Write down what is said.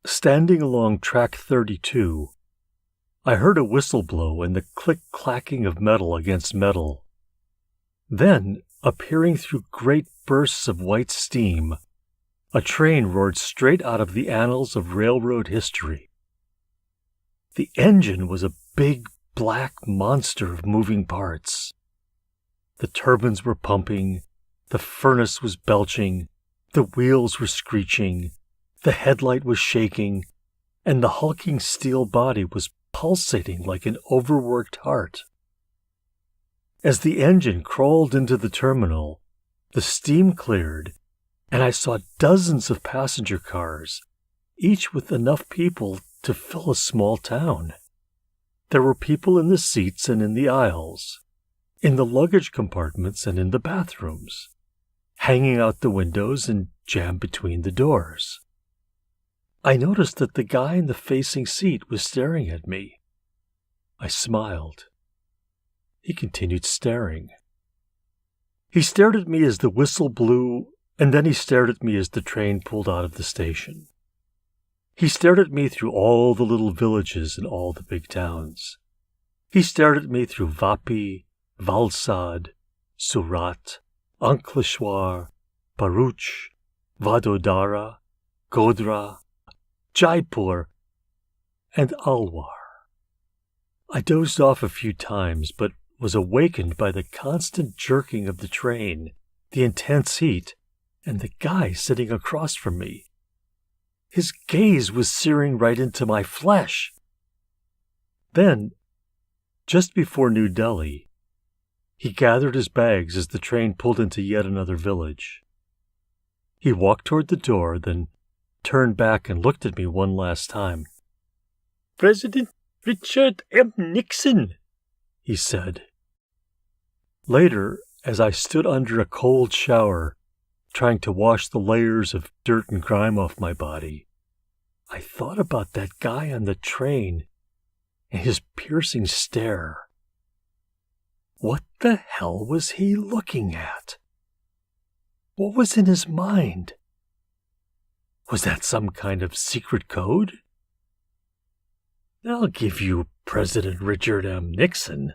Standing along track 32, I heard a whistle blow and the click-clacking of metal against metal. Then, appearing through great bursts of white steam, a train roared straight out of the annals of railroad history. The engine was a big black monster of moving parts. The turbines were pumping, the furnace was belching, the wheels were screeching, the headlight was shaking, and the hulking steel body was pulsating like an overworked heart. As the engine crawled into the terminal, the steam cleared, and I saw dozens of passenger cars, each with enough people to fill a small town. There were people in the seats and in the aisles, in the luggage compartments and in the bathrooms, hanging out the windows and jammed between the doors. I noticed that the guy in the facing seat was staring at me. I smiled. He continued staring. He stared at me as the whistle blew, and then he stared at me as the train pulled out of the station. He stared at me through all the little villages and all the big towns. He stared at me through Vapi, Valsad, Surat, Ankleshwar, Bharuch, Vadodara, Godhra, Jaipur, and Alwar. I dozed off a few times, but was awakened by the constant jerking of the train, the intense heat, and the guy sitting across from me. His gaze was searing right into my flesh. Then, just before New Delhi, he gathered his bags as the train pulled into yet another village. He walked toward the door, then turned back and looked at me one last time. "President Richard M. Nixon," he said. Later, as I stood under a cold shower, trying to wash the layers of dirt and grime off my body, I thought about that guy on the train and his piercing stare. What the hell was he looking at? What was in his mind? Was that some kind of secret code? "I'll give you President Richard M. Nixon,"